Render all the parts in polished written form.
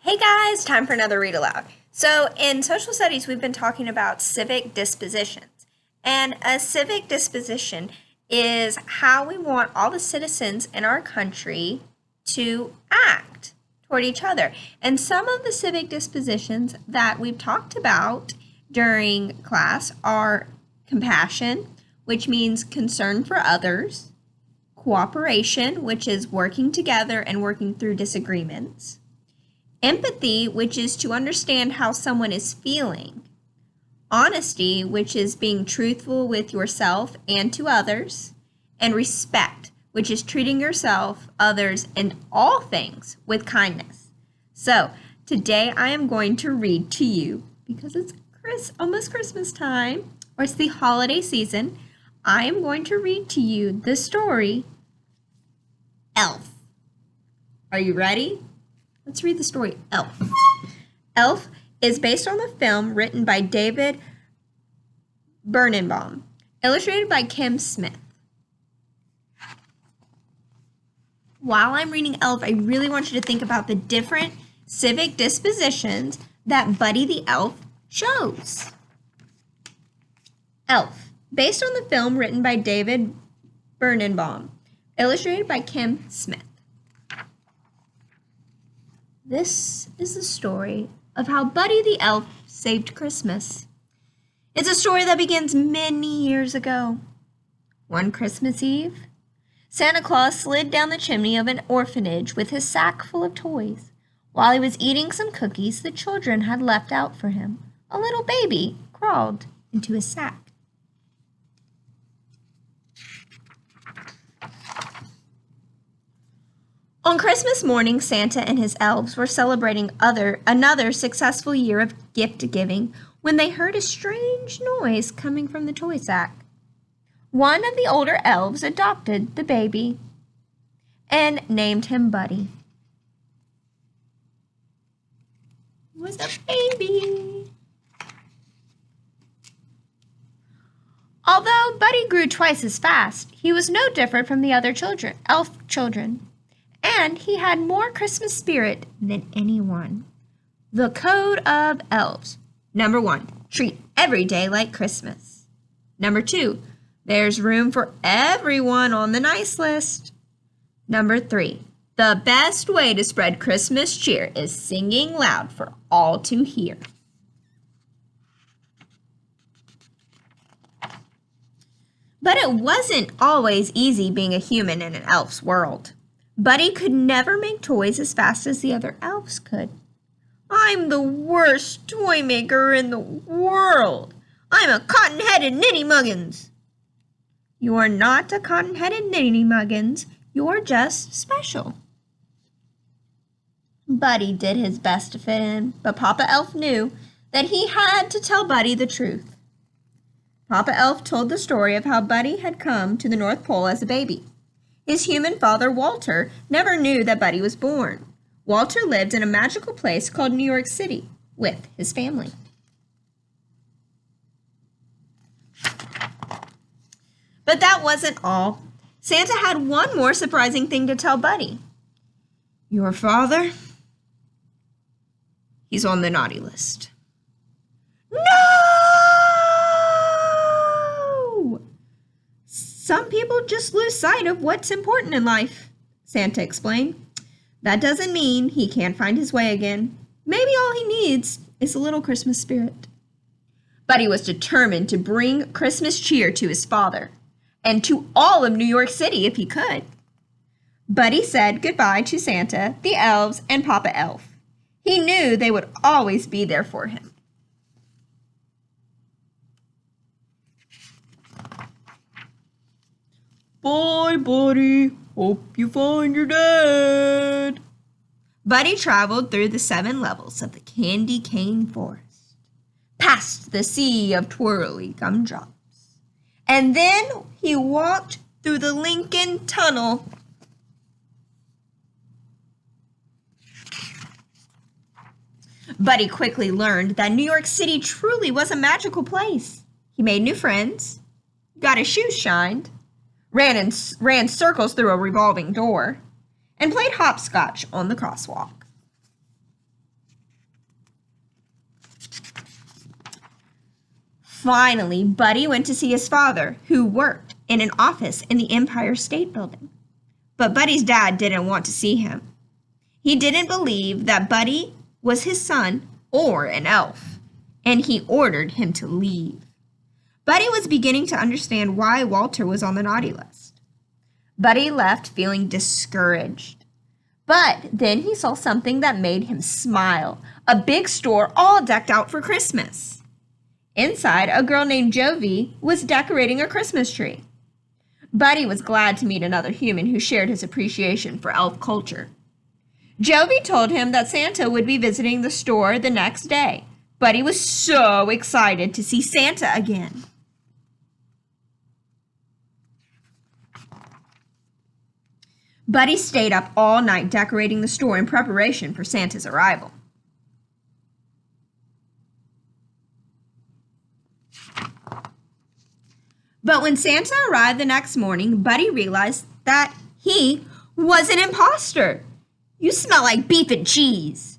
Hey guys, time for another read aloud. So in social studies, we've been talking about civic dispositions. And a civic disposition is how we want all the citizens in our country to act toward each other. And some of the civic dispositions that we've talked about during class are compassion, which means concern for others, cooperation, which is working together and working through disagreements, empathy, which is to understand how someone is feeling, honesty, which is being truthful with yourself and to others, and respect, which is treating yourself, others, and all things with kindness. So today I am going to read to you, because it's almost Christmas time, or it's the holiday season, I am going to read to you the story Elf. Are you ready? Let's read the story Elf. Elf is based on the film written by David Birnbaum, illustrated by Kim Smith. While I'm reading Elf, I really want you to think about the different civic dispositions that Buddy the Elf shows. Elf, based on the film written by David Birnbaum, illustrated by Kim Smith. This is the story of how Buddy the Elf saved Christmas. It's a story that begins many years ago. One Christmas Eve, Santa Claus slid down the chimney of an orphanage with his sack full of toys. While he was eating some cookies the children had left out for him, a little baby crawled into his sack. On Christmas morning, Santa and his elves were celebrating another successful year of gift-giving when they heard a strange noise coming from the toy sack. One of the older elves adopted the baby and named him Buddy. It was a baby. Although Buddy grew twice as fast, he was no different from the other elf children. And he had more Christmas spirit than anyone. The code of elves. Number 1, treat every day like Christmas. Number 2, there's room for everyone on the nice list. Number 3, the best way to spread Christmas cheer is singing loud for all to hear. But it wasn't always easy being a human in an elf's world. Buddy could never make toys as fast as the other elves could. I'm the worst toy maker in the world. I'm a cotton-headed ninny-muggins. You're not a cotton-headed ninny-muggins. You're just special. Buddy did his best to fit in, but Papa Elf knew that he had to tell Buddy the truth. Papa Elf told the story of how Buddy had come to the North Pole as a baby. His human father, Walter, never knew that Buddy was born. Walter lived in a magical place called New York City with his family. But that wasn't all. Santa had one more surprising thing to tell Buddy. Your father? He's on the naughty list. No! Some people just lose sight of what's important in life, Santa explained. That doesn't mean he can't find his way again. Maybe all he needs is a little Christmas spirit. Buddy was determined to bring Christmas cheer to his father and to all of New York City if he could. Buddy said goodbye to Santa, the elves, and Papa Elf. He knew they would always be there for him. Bye, Buddy. Hope you find your dad. Buddy traveled through the 7 levels of the candy cane forest, past the sea of twirly gumdrops, and then he walked through the Lincoln Tunnel. Buddy quickly learned that New York City truly was a magical place. He made new friends, got his shoes shined, ran circles through a revolving door, and played hopscotch on the crosswalk. Finally, Buddy went to see his father, who worked in an office in the Empire State Building. But Buddy's dad didn't want to see him. He didn't believe that Buddy was his son or an elf, and he ordered him to leave. Buddy was beginning to understand why Walter was on the naughty list. Buddy left feeling discouraged. But then he saw something that made him smile, a big store all decked out for Christmas. Inside, a girl named Jovi was decorating a Christmas tree. Buddy was glad to meet another human who shared his appreciation for elf culture. Jovi told him that Santa would be visiting the store the next day. Buddy was so excited to see Santa again. Buddy stayed up all night decorating the store in preparation for Santa's arrival. But when Santa arrived the next morning, Buddy realized that he was an imposter. You smell like beef and cheese.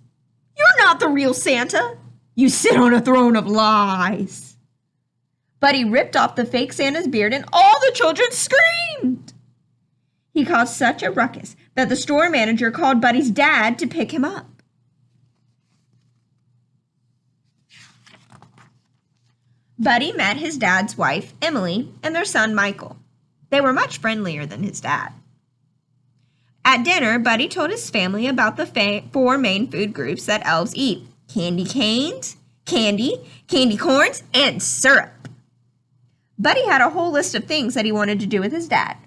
You're not the real Santa. You sit on a throne of lies. Buddy ripped off the fake Santa's beard and all the children screamed. He caused such a ruckus that the store manager called Buddy's dad to pick him up. Buddy met his dad's wife, Emily, and their son, Michael. They were much friendlier than his dad. At dinner, Buddy told his family about the 4 main food groups that elves eat: candy canes, candy corns, and syrup. Buddy had a whole list of things that he wanted to do with his dad.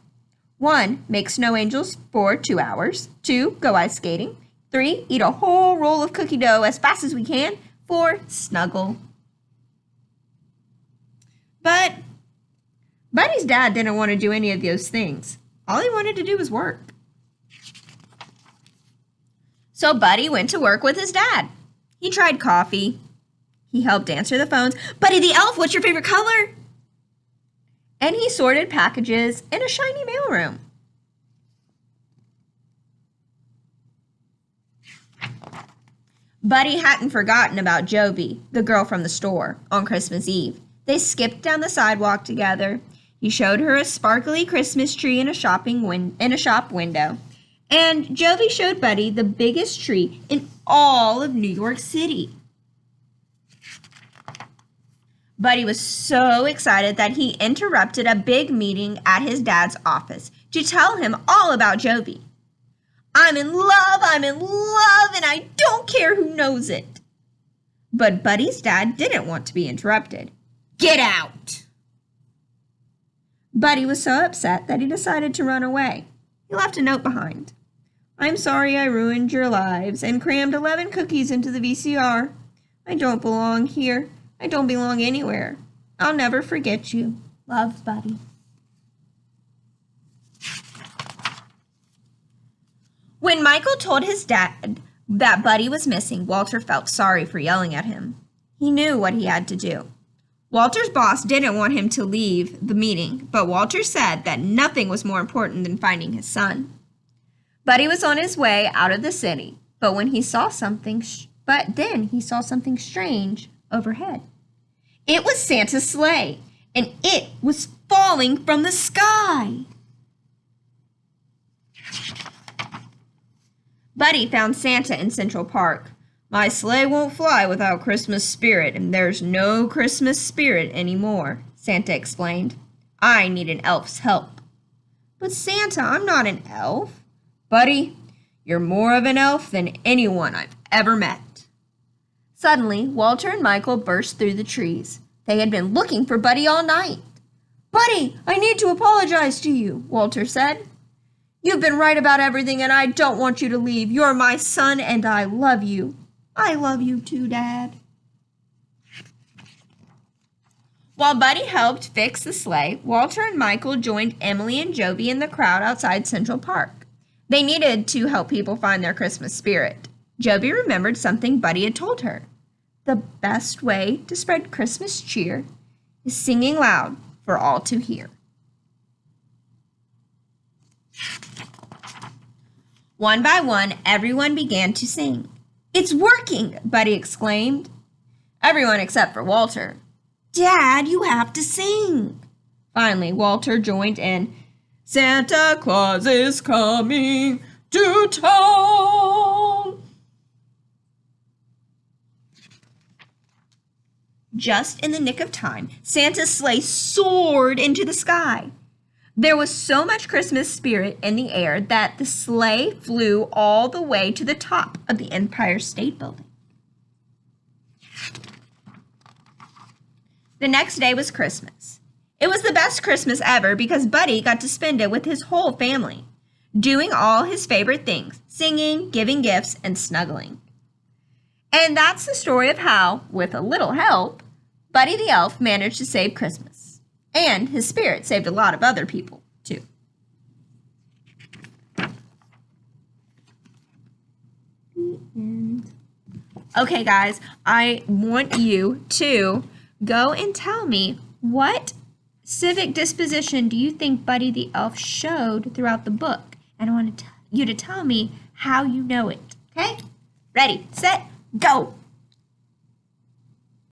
1, make snow angels for 2 hours. 2, go ice skating. 3, eat a whole roll of cookie dough as fast as we can. 4, snuggle. But Buddy's dad didn't want to do any of those things. All he wanted to do was work. So Buddy went to work with his dad. He tried coffee. He helped answer the phones. Buddy the elf, what's your favorite color? And he sorted packages in a shiny mailroom. Buddy hadn't forgotten about Jovi, the girl from the store, on Christmas Eve. They skipped down the sidewalk together. He showed her a sparkly Christmas tree in a shop window. And Jovi showed Buddy the biggest tree in all of New York City. Buddy was so excited that he interrupted a big meeting at his dad's office to tell him all about Jovi. I'm in love, and I don't care who knows it. But Buddy's dad didn't want to be interrupted. Get out! Buddy was so upset that he decided to run away. He left a note behind. I'm sorry I ruined your lives and crammed 11 cookies into the VCR. I don't belong here. I don't belong anywhere. I'll never forget you. Love, Buddy. When Michael told his dad that Buddy was missing, Walter felt sorry for yelling at him. He knew what he had to do. Walter's boss didn't want him to leave the meeting, but Walter said that nothing was more important than finding his son. Buddy was on his way out of the city, but then he saw something strange overhead. It was Santa's sleigh, and it was falling from the sky. Buddy found Santa in Central Park. My sleigh won't fly without Christmas spirit, and there's no Christmas spirit anymore, Santa explained. I need an elf's help. But Santa, I'm not an elf. Buddy, you're more of an elf than anyone I've ever met. Suddenly, Walter and Michael burst through the trees. They had been looking for Buddy all night. Buddy, I need to apologize to you, Walter said. You've been right about everything, and I don't want you to leave. You're my son, and I love you. I love you too, Dad. While Buddy helped fix the sleigh, Walter and Michael joined Emily and Jovi in the crowd outside Central Park. They needed to help people find their Christmas spirit. Jovi remembered something Buddy had told her. The best way to spread Christmas cheer is singing loud for all to hear. One by one, everyone began to sing. It's working, Buddy exclaimed. Everyone except for Walter. Dad, you have to sing. Finally, Walter joined in. Santa Claus is coming to town. Just in the nick of time, Santa's sleigh soared into the sky. There was so much Christmas spirit in the air that the sleigh flew all the way to the top of the Empire State Building. The next day was Christmas. It was the best Christmas ever because Buddy got to spend it with his whole family, doing all his favorite things, singing, giving gifts, and snuggling. And that's the story of how, with a little help, Buddy the Elf managed to save Christmas. And his spirit saved a lot of other people, too. The end. Okay, guys, I want you to go and tell me what civic disposition do you think Buddy the Elf showed throughout the book? And I want you to tell me how you know it. Okay? Ready, set, go!